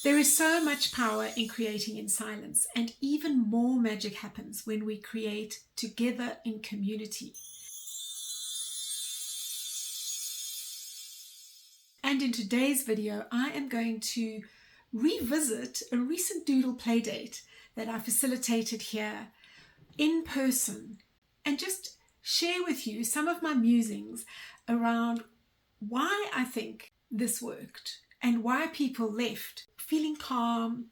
There is so much power in creating in silence, and even more magic happens when we create together in community. And in today's video, I am going to revisit a recent Doodle Playdate that I facilitated here in person, and just share with you some of my musings around why I think this worked and why people left feeling calm,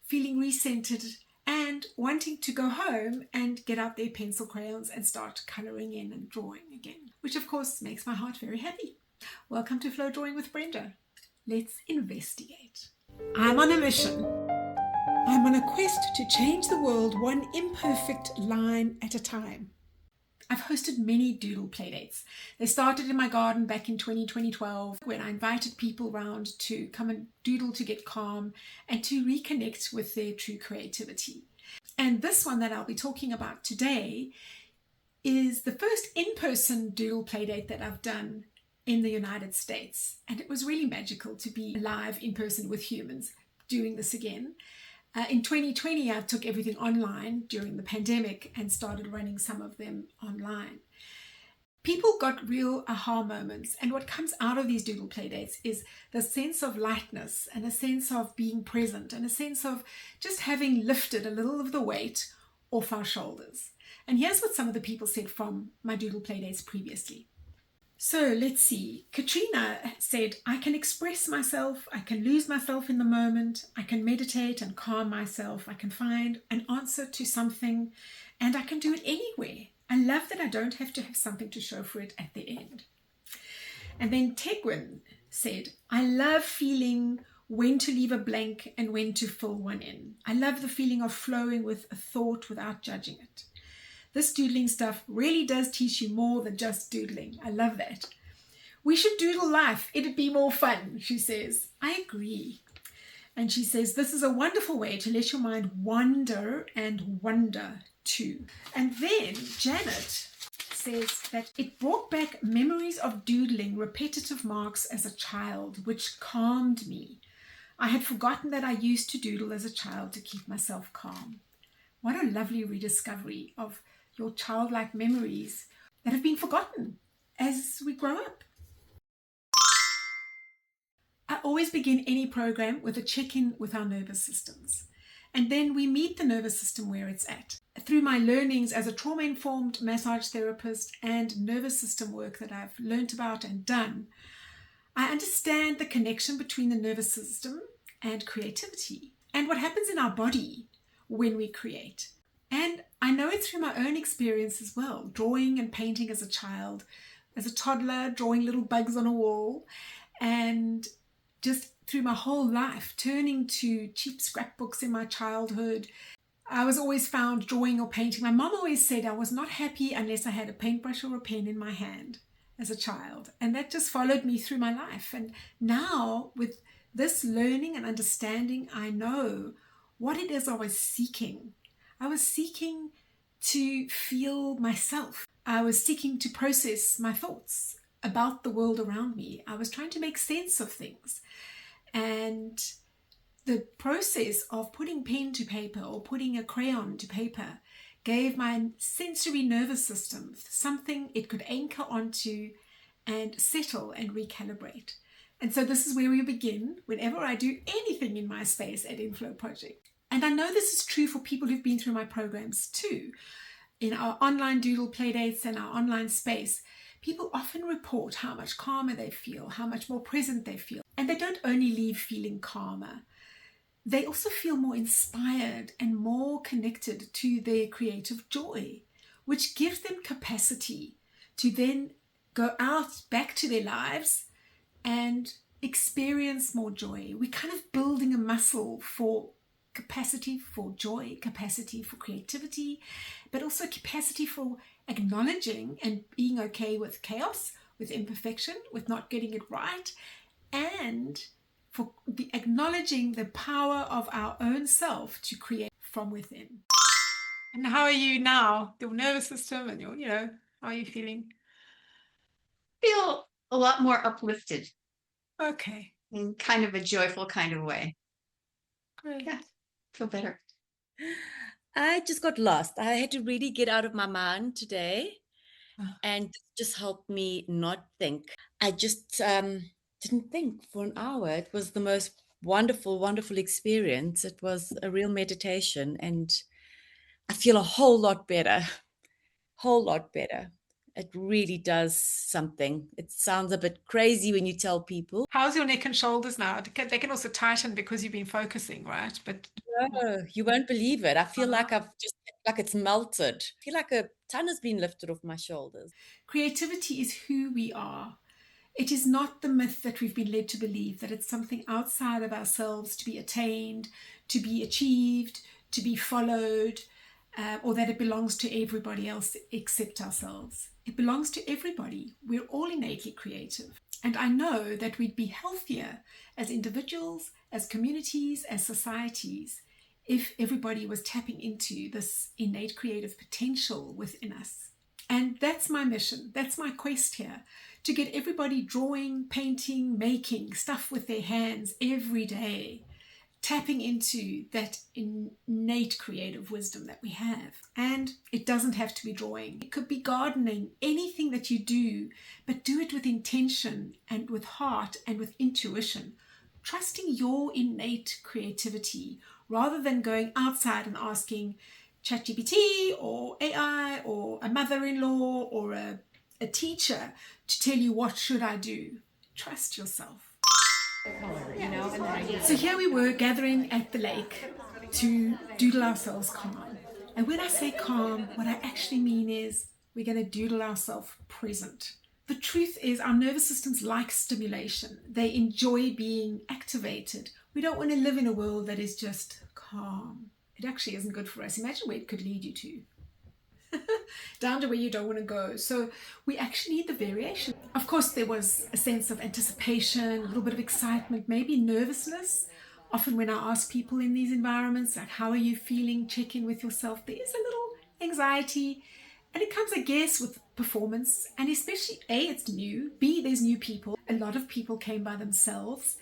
feeling recentered, and wanting to go home and get out their pencil crayons and start coloring in and drawing again, which of course makes my heart very happy. Welcome to Flow Drawing with Brenda. Let's investigate. I'm on a mission. I'm on a quest to change the world one imperfect line at a time. I've hosted many Doodle Playdates. They started in my garden back in 2012 when I invited people round to come and doodle to get calm and to reconnect with their true creativity. And this one that I'll be talking about today is the first in-person Doodle Playdate that I've done in the United States. And it was really magical to be live in person with humans doing this again. In 2020, I took everything online during the pandemic and started running some of them online. People got real aha moments, and what comes out of these Doodle Playdates is the sense of lightness and a sense of being present and a sense of just having lifted a little of the weight off our shoulders. And here's what some of the people said from my Doodle Playdates previously. So let's see. Katrina said, I can express myself, I can lose myself in the moment, I can meditate and calm myself, I can find an answer to something, and I can do it anywhere. I love that I don't have to have something to show for it at the end. And then Tegwin said, I love feeling when to leave a blank and when to fill one in. I love the feeling of flowing with a thought without judging it. This doodling stuff really does teach you more than just doodling. I love that. We should doodle life. It'd be more fun, she says. I agree. And she says, this is a wonderful way to let your mind wander and wonder too. And then Janet says that it brought back memories of doodling repetitive marks as a child, which calmed me. I had forgotten that I used to doodle as a child to keep myself calm. What a lovely rediscovery of your childlike memories that have been forgotten as we grow up. I always begin any program with a check-in with our nervous systems. And then we meet the nervous system where it's at. Through my learnings as a trauma-informed massage therapist and nervous system work that I've learned about and done, I understand the connection between the nervous system and creativity and what happens in our body when we create. And I know it through my own experience as well, drawing and painting as a child, as a toddler, drawing little bugs on a wall, and just through my whole life, turning to cheap scrapbooks in my childhood. I was always found drawing or painting. My mom always said I was not happy unless I had a paintbrush or a pen in my hand as a child. And that just followed me through my life. And now with this learning and understanding, I know what it is I was seeking. I was seeking to feel myself. I was seeking to process my thoughts about the world around me. I was trying to make sense of things. And the process of putting pen to paper or putting a crayon to paper gave my sensory nervous system something it could anchor onto and settle and recalibrate. And so this is where we begin whenever I do anything in my space at Inflow Project. And I know this is true for people who've been through my programs too. In our online Doodle Playdates and our online space, people often report how much calmer they feel, how much more present they feel. And they don't only leave feeling calmer, they also feel more inspired and more connected to their creative joy, which gives them capacity to then go out back to their lives and experience more joy. We're kind of building a muscle for capacity for joy, capacity for creativity, but also capacity for acknowledging and being okay with chaos, with imperfection, with not getting it right, and for acknowledging the power of our own self to create from within. And how are you now? Your nervous system and your, how are you feeling? Feel a lot more uplifted. Okay. In kind of a joyful kind of way. Yeah, feel better. I just got lost. I had to really get out of my mind today Ah. and just help me not think. I just didn't think for an hour. It was the most wonderful, wonderful experience. It was a real meditation, and I feel a whole lot better, whole lot better. It really does something. It sounds a bit crazy when you tell people. How's your neck and shoulders now? They can also tighten because you've been focusing, right? But No, you won't believe it. I feel like I've just like it's melted. I feel like a ton has been lifted off my shoulders. creativity is who we are. It is not the myth that we've been led to believe that it's something outside of ourselves to be attained, to be achieved, to be followed, or that it belongs to everybody else except ourselves. It belongs to everybody. We're all innately creative. And I know that we'd be healthier as individuals, as communities, as societies, if everybody was tapping into this innate creative potential within us. And that's my mission. That's my quest here, to get everybody drawing, painting, making stuff with their hands every day, tapping into that innate creative wisdom that we have. And it doesn't have to be drawing. It could be gardening, anything that you do, but do it with intention and with heart and with intuition, trusting your innate creativity rather than going outside and asking ChatGPT or AI or a mother-in-law or a teacher to tell you what should I do. Trust yourself. So here we were gathering at the lake to doodle ourselves calm. And when I say calm, what I actually mean is we're going to doodle ourselves present. The truth is our nervous systems like stimulation. They enjoy being activated. We don't want to live in a world that is just calm. It actually isn't good for us. Imagine where it could lead you to. Down to where you don't want to go. So we actually need the variation. Of course, there was a sense of anticipation, a little bit of excitement, maybe nervousness. Often when I ask people in these environments, like, how are you feeling? Check in with yourself. There is a little anxiety. And it comes, I guess, with performance. And especially, A, it's new. B, there's new people. A lot of people came by themselves.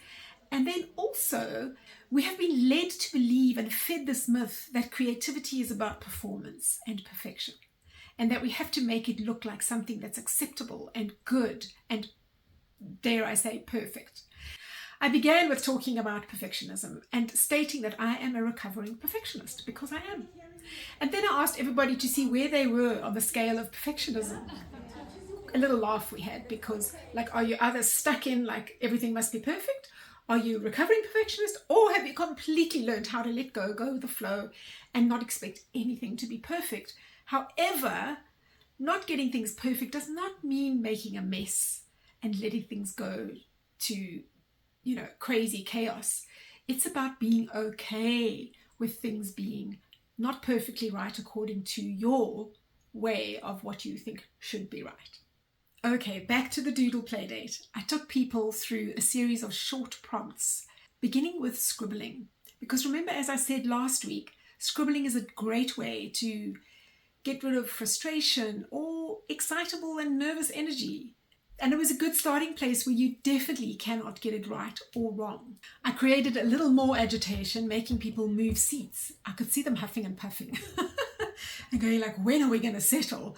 And then also, we have been led to believe and fed this myth that creativity is about performance and perfection, and that we have to make it look like something that's acceptable and good and, dare I say, perfect. I began with talking about perfectionism and stating that I am a recovering perfectionist, because I am. And then I asked everybody to see where they were on the scale of perfectionism. A little laugh we had, because, like, are you either stuck in, like, everything must be perfect? Are you recovering perfectionist? Or have you completely learned how to let go, go with the flow, and not expect anything to be perfect? However, not getting things perfect does not mean making a mess and letting things go to, crazy chaos. It's about being okay with things being not perfectly right according to your way of what you think should be right. Okay, back to the Doodle Playdate. I took people through a series of short prompts, beginning with scribbling. Because remember, as I said last week, scribbling is a great way to get rid of frustration or excitable and nervous energy. And it was a good starting place where you definitely cannot get it right or wrong. I created a little more agitation, making people move seats. I could see them huffing and puffing and going like, when are we going to settle?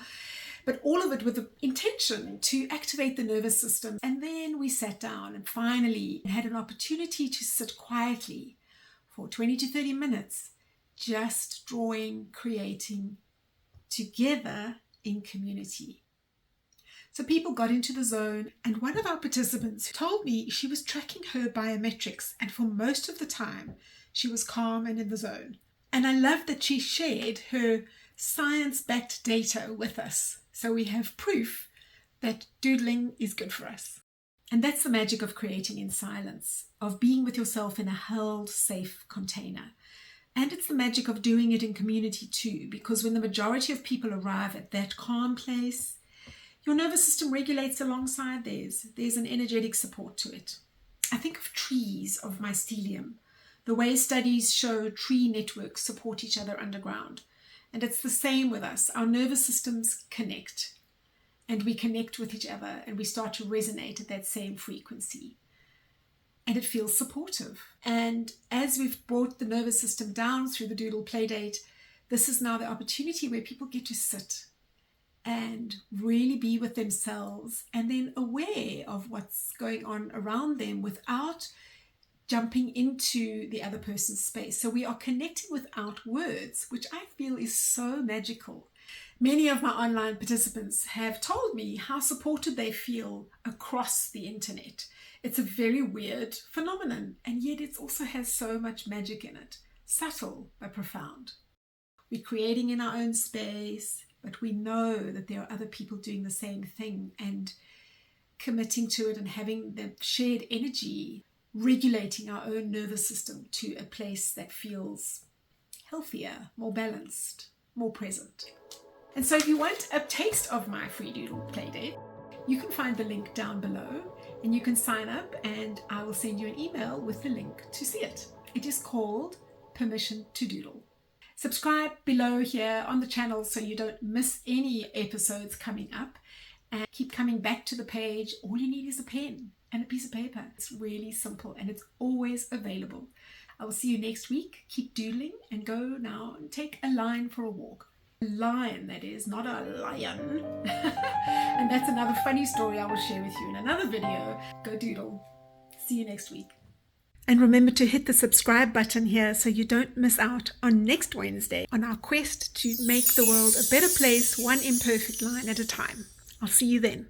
But all of it with the intention to activate the nervous system. And then we sat down and finally had an opportunity to sit quietly for 20 to 30 minutes, just drawing, creating together in community. So people got into the zone, and one of our participants told me she was tracking her biometrics, and for most of the time she was calm and in the zone. And I loved that she shared her science-backed data with us. So we have proof that doodling is good for us. And that's the magic of creating in silence, of being with yourself in a held, safe container. And it's the magic of doing it in community too, because when the majority of people arrive at that calm place, your nervous system regulates alongside theirs. There's an energetic support to it. I think of trees, of mycelium, the way studies show tree networks support each other underground. And it's the same with us. Our nervous systems connect, and we connect with each other, and we start to resonate at that same frequency. and it feels supportive. And as we've brought the nervous system down through the Doodle Playdate, this is now the opportunity where people get to sit and really be with themselves and then aware of what's going on around them without jumping into the other person's space. So we are connecting without words, which I feel is so magical. Many of my online participants have told me how supported they feel across the internet. It's a very weird phenomenon, and yet it also has so much magic in it. Subtle but profound. We're creating in our own space, but we know that there are other people doing the same thing and committing to it and having the shared energy, regulating our own nervous system to a place that feels healthier, more balanced, more present. And so if you want a taste of my free Doodle Playdate, you can find the link down below and you can sign up and I will send you an email with the link to see it. It is called Permission to Doodle. Subscribe below here on the channel so you don't miss any episodes coming up, and keep coming back to the page. All you need is a pen and a piece of paper. It's really simple and it's always available. I will see you next week. Keep doodling and go now and take a line for a walk. A lion, that is, not a lion. And that's another funny story I will share with you in another video. Go doodle. See you next week. And remember to hit the subscribe button here so you don't miss out on next Wednesday on our quest to make the world a better place, one imperfect line at a time. I'll see you then.